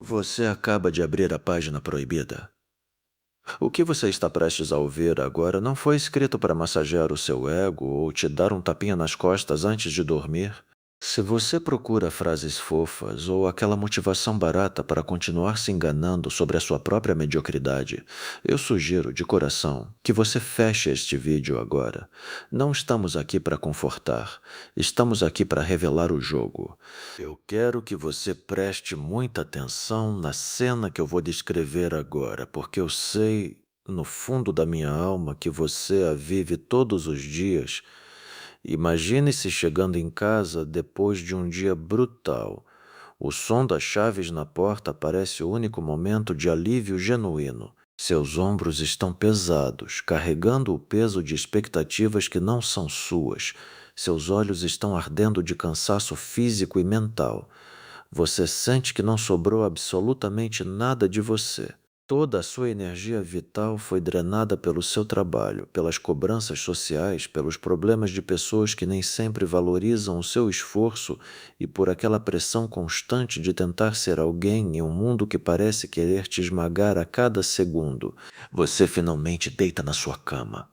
Você acaba de abrir a página proibida. O que você está prestes a ouvir agora não foi escrito para massagear o seu ego ou te dar um tapinha nas costas antes de dormir. Se você procura frases fofas ou aquela motivação barata para continuar se enganando sobre a sua própria mediocridade, eu sugiro de coração que você feche este vídeo agora. Não estamos aqui para confortar, estamos aqui para revelar o jogo. Eu quero que você preste muita atenção na cena que eu vou descrever agora, porque eu sei, no fundo da minha alma, que você a vive todos os dias. Imagine-se chegando em casa depois de um dia brutal. O som das chaves na porta parece o único momento de alívio genuíno. Seus ombros estão pesados, carregando o peso de expectativas que não são suas. Seus olhos estão ardendo de cansaço físico e mental. Você sente que não sobrou absolutamente nada de você. Toda a sua energia vital foi drenada pelo seu trabalho, pelas cobranças sociais, pelos problemas de pessoas que nem sempre valorizam o seu esforço e por aquela pressão constante de tentar ser alguém em um mundo que parece querer te esmagar a cada segundo. Você finalmente deita na sua cama.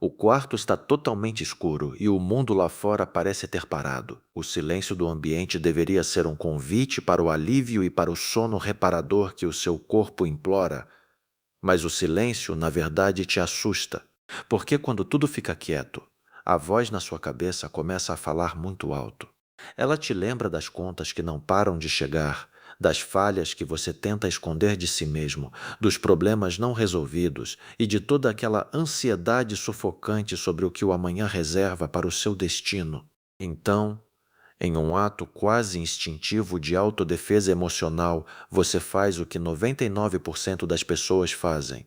O quarto está totalmente escuro e o mundo lá fora parece ter parado. O silêncio do ambiente deveria ser um convite para o alívio e para o sono reparador que o seu corpo implora. Mas o silêncio, na verdade, te assusta. Porque quando tudo fica quieto, a voz na sua cabeça começa a falar muito alto. Ela te lembra das contas que não param de chegar, das falhas que você tenta esconder de si mesmo, dos problemas não resolvidos e de toda aquela ansiedade sufocante sobre o que o amanhã reserva para o seu destino. Então, em um ato quase instintivo de autodefesa emocional, você faz o que 99% das pessoas fazem.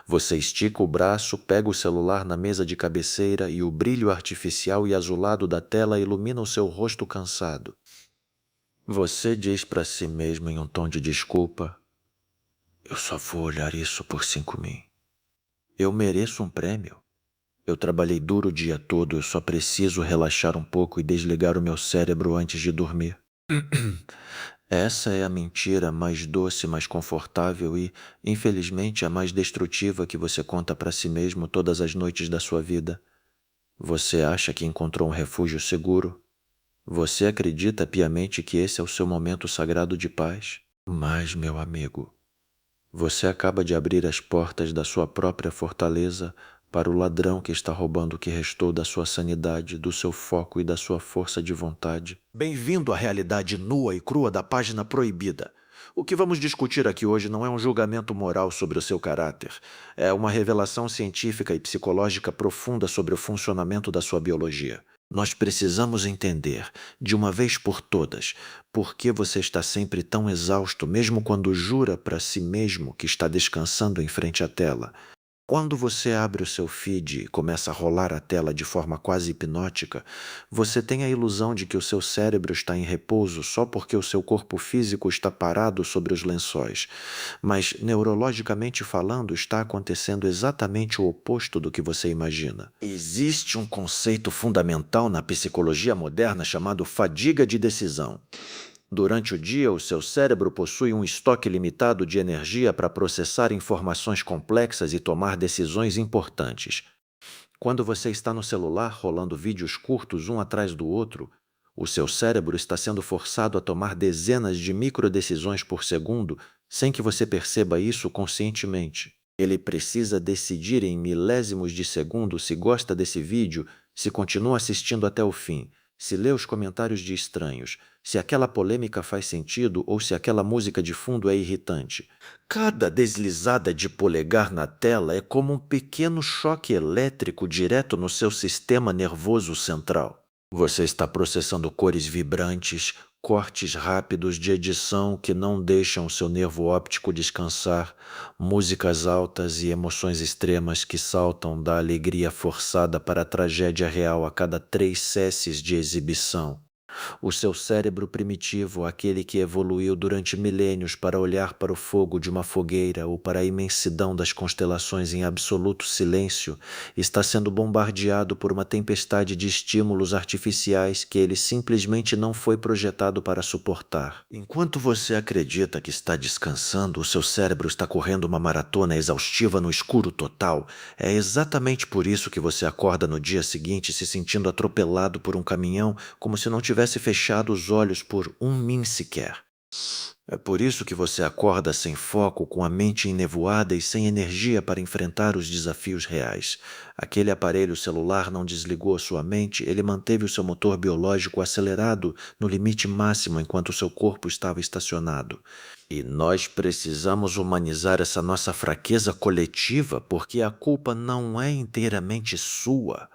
Você estica o braço, pega o celular na mesa de cabeceira e o brilho artificial e azulado da tela ilumina o seu rosto cansado. Você diz para si mesmo em um tom de desculpa: eu só vou olhar isso por 5 min. Eu mereço um prêmio. Eu trabalhei duro o dia todo, eu só preciso relaxar um pouco e desligar o meu cérebro antes de dormir. Essa é a mentira mais doce, mais confortável e, infelizmente, a mais destrutiva que você conta para si mesmo todas as noites da sua vida. Você acha que encontrou um refúgio seguro? Você acredita piamente que esse é o seu momento sagrado de paz? Mas, meu amigo, você acaba de abrir as portas da sua própria fortaleza para o ladrão que está roubando o que restou da sua sanidade, do seu foco e da sua força de vontade. Bem-vindo à realidade nua e crua da página proibida. O que vamos discutir aqui hoje não é um julgamento moral sobre o seu caráter. É uma revelação científica e psicológica profunda sobre o funcionamento da sua biologia. Nós precisamos entender, de uma vez por todas, por que você está sempre tão exausto, mesmo quando jura para si mesmo que está descansando em frente à tela. Quando você abre o seu feed e começa a rolar a tela de forma quase hipnótica, você tem a ilusão de que o seu cérebro está em repouso só porque o seu corpo físico está parado sobre os lençóis. Mas, neurologicamente falando, está acontecendo exatamente o oposto do que você imagina. Existe um conceito fundamental na psicologia moderna chamado fadiga de decisão. Durante o dia, o seu cérebro possui um estoque limitado de energia para processar informações complexas e tomar decisões importantes. Quando você está no celular rolando vídeos curtos um atrás do outro, o seu cérebro está sendo forçado a tomar dezenas de microdecisões por segundo sem que você perceba isso conscientemente. Ele precisa decidir em milésimos de segundo se gosta desse vídeo, se continua assistindo até o fim, se lê os comentários de estranhos, se aquela polêmica faz sentido ou se aquela música de fundo é irritante. Cada deslizada de polegar na tela é como um pequeno choque elétrico direto no seu sistema nervoso central. Você está processando cores vibrantes, cortes rápidos de edição que não deixam o seu nervo óptico descansar, músicas altas e emoções extremas que saltam da alegria forçada para a tragédia real a cada 3 cesses de exibição. O seu cérebro primitivo, aquele que evoluiu durante milênios para olhar para o fogo de uma fogueira ou para a imensidão das constelações em absoluto silêncio, está sendo bombardeado por uma tempestade de estímulos artificiais que ele simplesmente não foi projetado para suportar. Enquanto você acredita que está descansando, o seu cérebro está correndo uma maratona exaustiva no escuro total. É exatamente por isso que você acorda no dia seguinte se sentindo atropelado por um caminhão, como se não tivesse fechado os olhos por um min sequer. É por isso que você acorda sem foco, com a mente enevoada e sem energia para enfrentar os desafios reais. Aquele aparelho celular não desligou sua mente, ele manteve o seu motor biológico acelerado no limite máximo enquanto seu corpo estava estacionado. E nós precisamos humanizar essa nossa fraqueza coletiva, porque a culpa não é inteiramente sua.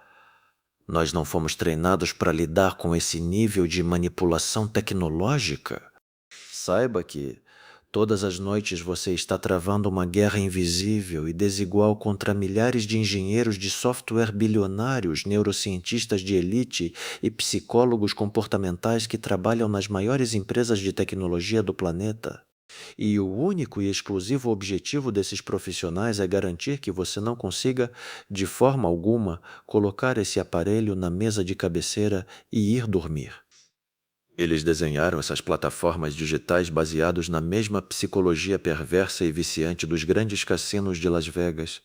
Nós não fomos treinados para lidar com esse nível de manipulação tecnológica. Saiba que todas as noites você está travando uma guerra invisível e desigual contra milhares de engenheiros de software bilionários, neurocientistas de elite e psicólogos comportamentais que trabalham nas maiores empresas de tecnologia do planeta. E o único e exclusivo objetivo desses profissionais é garantir que você não consiga, de forma alguma, colocar esse aparelho na mesa de cabeceira e ir dormir. Eles desenharam essas plataformas digitais baseados na mesma psicologia perversa e viciante dos grandes cassinos de Las Vegas.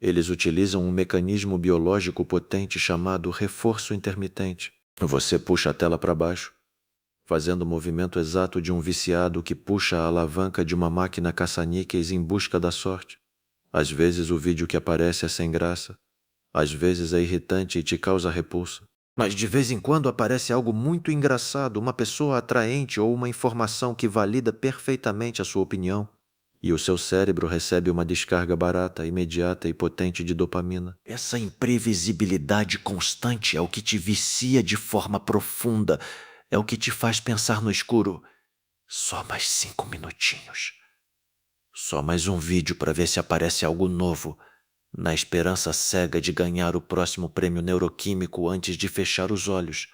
Eles utilizam um mecanismo biológico potente chamado reforço intermitente. Você puxa a tela para baixo, fazendo o movimento exato de um viciado que puxa a alavanca de uma máquina caça-níqueis em busca da sorte. Às vezes o vídeo que aparece é sem graça, às vezes é irritante e te causa repulsa. Mas de vez em quando aparece algo muito engraçado, uma pessoa atraente ou uma informação que valida perfeitamente a sua opinião. E o seu cérebro recebe uma descarga barata, imediata e potente de dopamina. Essa imprevisibilidade constante é o que te vicia de forma profunda, é o que te faz pensar no escuro. Só mais 5 minutinhos. Só mais um vídeo para ver se aparece algo novo, na esperança cega de ganhar o próximo prêmio neuroquímico antes de fechar os olhos.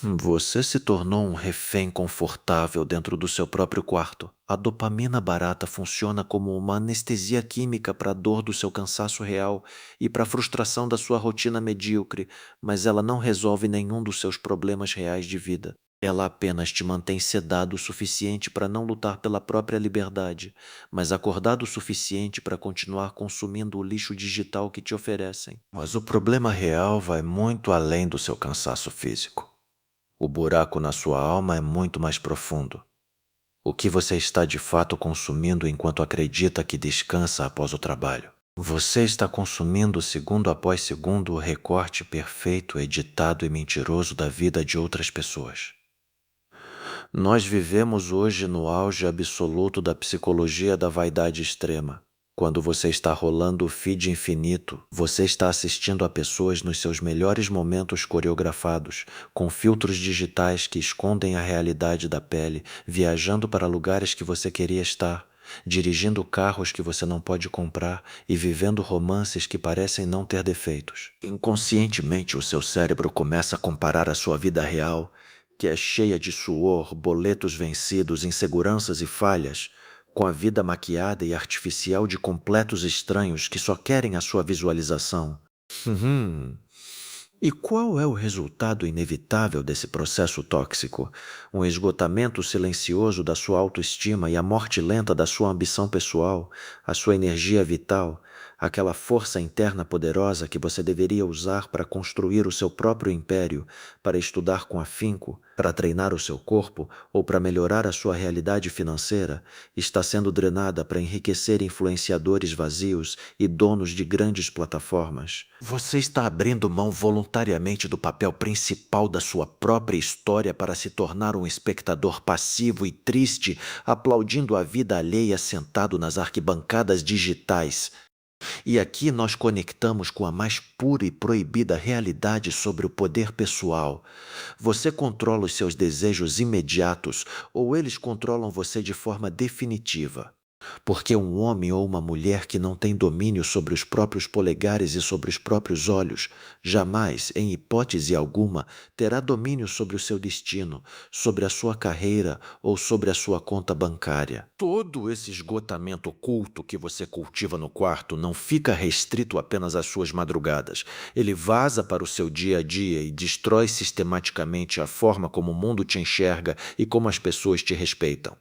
Você se tornou um refém confortável dentro do seu próprio quarto. A dopamina barata funciona como uma anestesia química para a dor do seu cansaço real e para a frustração da sua rotina medíocre, mas ela não resolve nenhum dos seus problemas reais de vida. Ela apenas te mantém sedado o suficiente para não lutar pela própria liberdade, mas acordado o suficiente para continuar consumindo o lixo digital que te oferecem. Mas o problema real vai muito além do seu cansaço físico. O buraco na sua alma é muito mais profundo. O que você está de fato consumindo enquanto acredita que descansa após o trabalho? Você está consumindo segundo após segundo o recorte perfeito, editado e mentiroso da vida de outras pessoas. Nós vivemos hoje no auge absoluto da psicologia da vaidade extrema. Quando você está rolando o feed infinito, você está assistindo a pessoas nos seus melhores momentos coreografados, com filtros digitais que escondem a realidade da pele, viajando para lugares que você queria estar, dirigindo carros que você não pode comprar e vivendo romances que parecem não ter defeitos. Inconscientemente, o seu cérebro começa a comparar a sua vida real, que é cheia de suor, boletos vencidos, inseguranças e falhas, com a vida maquiada e artificial de completos estranhos que só querem a sua visualização. E qual é o resultado inevitável desse processo tóxico? Um esgotamento silencioso da sua autoestima e a morte lenta da sua ambição pessoal, a sua energia vital, aquela força interna poderosa que você deveria usar para construir o seu próprio império, para estudar com afinco, para treinar o seu corpo ou para melhorar a sua realidade financeira, está sendo drenada para enriquecer influenciadores vazios e donos de grandes plataformas. Você está abrindo mão voluntariamente do papel principal da sua própria história para se tornar um espectador passivo e triste, aplaudindo a vida alheia sentado nas arquibancadas digitais. E aqui nós conectamos com a mais pura e proibida realidade sobre o poder pessoal. Você controla os seus desejos imediatos ou eles controlam você de forma definitiva. porque um homem ou uma mulher que não tem domínio sobre os próprios polegares e sobre os próprios olhos, jamais, em hipótese alguma, terá domínio sobre o seu destino, sobre a sua carreira ou sobre a sua conta bancária. Todo esse esgotamento oculto que você cultiva no quarto não fica restrito apenas às suas madrugadas. Ele vaza para o seu dia a dia e destrói sistematicamente a forma como o mundo te enxerga e como as pessoas te respeitam.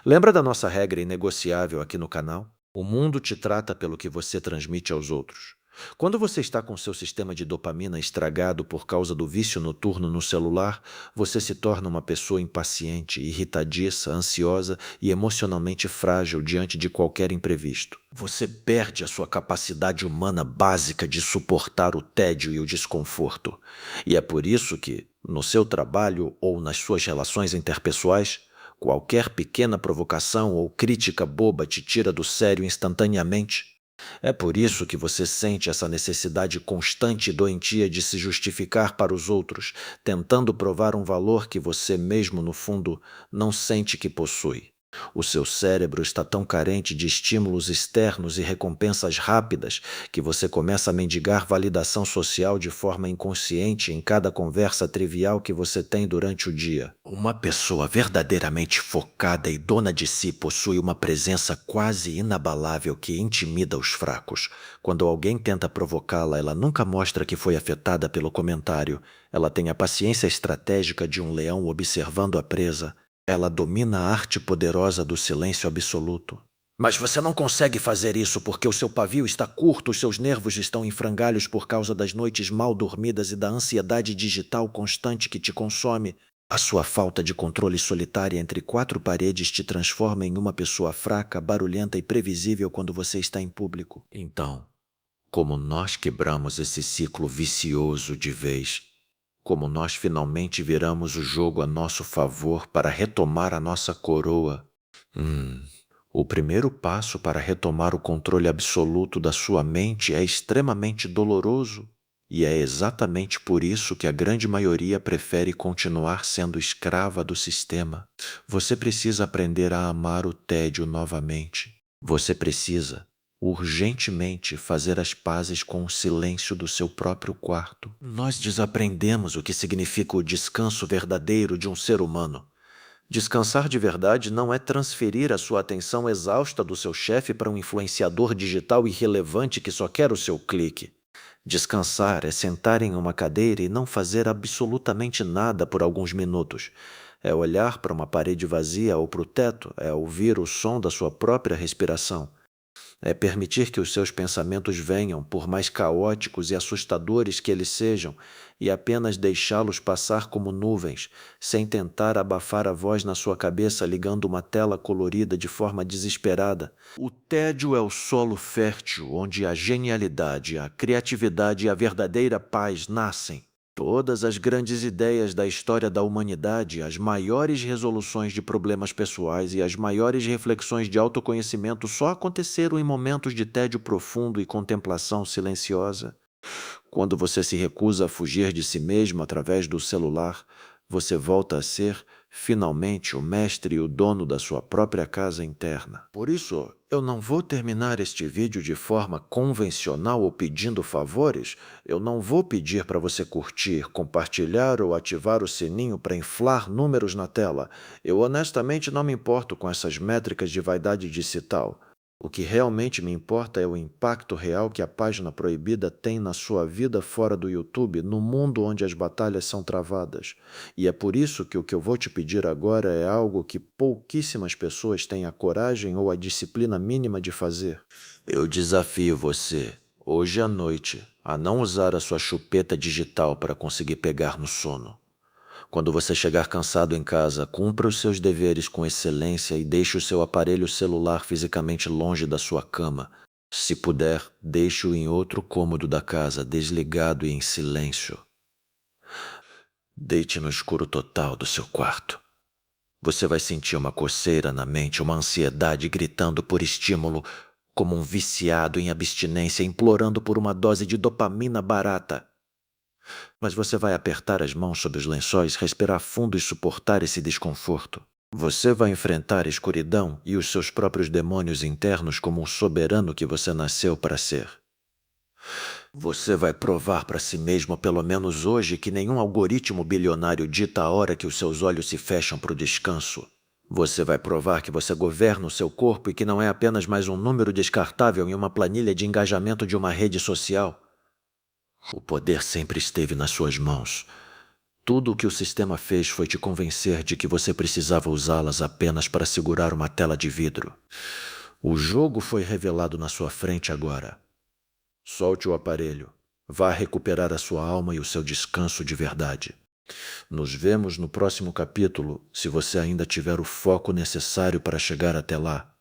Lembra da nossa regra inegociável aqui no canal? O mundo te trata pelo que você transmite aos outros. Quando você está com seu sistema de dopamina estragado por causa do vício noturno no celular, você se torna uma pessoa impaciente, irritadiça, ansiosa e emocionalmente frágil diante de qualquer imprevisto. Você perde a sua capacidade humana básica de suportar o tédio e o desconforto. E é por isso que, no seu trabalho ou nas suas relações interpessoais, qualquer pequena provocação ou crítica boba te tira do sério instantaneamente. É por isso que você sente essa necessidade constante e doentia de se justificar para os outros, tentando provar um valor que você mesmo, no fundo, não sente que possui. O seu cérebro está tão carente de estímulos externos e recompensas rápidas que você começa a mendigar validação social de forma inconsciente em cada conversa trivial que você tem durante o dia. Uma pessoa verdadeiramente focada e dona de si possui uma presença quase inabalável que intimida os fracos. Quando alguém tenta provocá-la, ela nunca mostra que foi afetada pelo comentário. Ela tem a paciência estratégica de um leão observando a presa. Ela domina a arte poderosa do silêncio absoluto. Mas você não consegue fazer isso porque o seu pavio está curto, os seus nervos estão em frangalhos por causa das noites mal dormidas e da ansiedade digital constante que te consome. A sua falta de controle solitária entre quatro paredes te transforma em uma pessoa fraca, barulhenta e previsível quando você está em público. Então, como nós quebramos esse ciclo vicioso de vez? Como nós finalmente viramos o jogo a nosso favor para retomar a nossa coroa? O primeiro passo para retomar o controle absoluto da sua mente é extremamente doloroso, e é exatamente por isso que a grande maioria prefere continuar sendo escrava do sistema. Você precisa aprender a amar o tédio novamente. Você precisa urgentemente fazer as pazes com o silêncio do seu próprio quarto. Nós desaprendemos o que significa o descanso verdadeiro de um ser humano. Descansar de verdade não é transferir a sua atenção exausta do seu chefe para um influenciador digital irrelevante que só quer o seu clique. Descansar é sentar em uma cadeira e não fazer absolutamente nada por alguns minutos. É olhar para uma parede vazia ou para o teto, é ouvir o som da sua própria respiração. É permitir que os seus pensamentos venham, por mais caóticos e assustadores que eles sejam, e apenas deixá-los passar como nuvens, sem tentar abafar a voz na sua cabeça ligando uma tela colorida de forma desesperada. O tédio é o solo fértil onde a genialidade, a criatividade e a verdadeira paz nascem. Todas as grandes ideias da história da humanidade, as maiores resoluções de problemas pessoais e as maiores reflexões de autoconhecimento só aconteceram em momentos de tédio profundo e contemplação silenciosa. Quando você se recusa a fugir de si mesmo através do celular, você volta a ser, finalmente, o mestre e o dono da sua própria casa interna. Por isso, eu não vou terminar este vídeo de forma convencional ou pedindo favores. Eu não vou pedir para você curtir, compartilhar ou ativar o sininho para inflar números na tela. Eu honestamente não me importo com essas métricas de vaidade digital. O que realmente me importa é o impacto real que a página proibida tem na sua vida fora do YouTube, no mundo onde as batalhas são travadas. E é por isso que o que eu vou te pedir agora é algo que pouquíssimas pessoas têm a coragem ou a disciplina mínima de fazer. Eu desafio você, hoje à noite, a não usar a sua chupeta digital para conseguir pegar no sono. Quando você chegar cansado em casa, cumpra os seus deveres com excelência e deixe o seu aparelho celular fisicamente longe da sua cama. Se puder, deixe-o em outro cômodo da casa, desligado e em silêncio. Deite no escuro total do seu quarto. Você vai sentir uma coceira na mente, uma ansiedade gritando por estímulo, como um viciado em abstinência implorando por uma dose de dopamina barata. Mas você vai apertar as mãos sob os lençóis, respirar fundo e suportar esse desconforto. Você vai enfrentar a escuridão e os seus próprios demônios internos como um soberano que você nasceu para ser. Você vai provar para si mesmo, pelo menos hoje, que nenhum algoritmo bilionário dita a hora que os seus olhos se fecham para o descanso. Você vai provar que você governa o seu corpo e que não é apenas mais um número descartável em uma planilha de engajamento de uma rede social. O poder sempre esteve nas suas mãos. Tudo o que o sistema fez foi te convencer de que você precisava usá-las apenas para segurar uma tela de vidro. O jogo foi revelado na sua frente agora. Solte o aparelho. Vá recuperar a sua alma e o seu descanso de verdade. Nos vemos no próximo capítulo, se você ainda tiver o foco necessário para chegar até lá.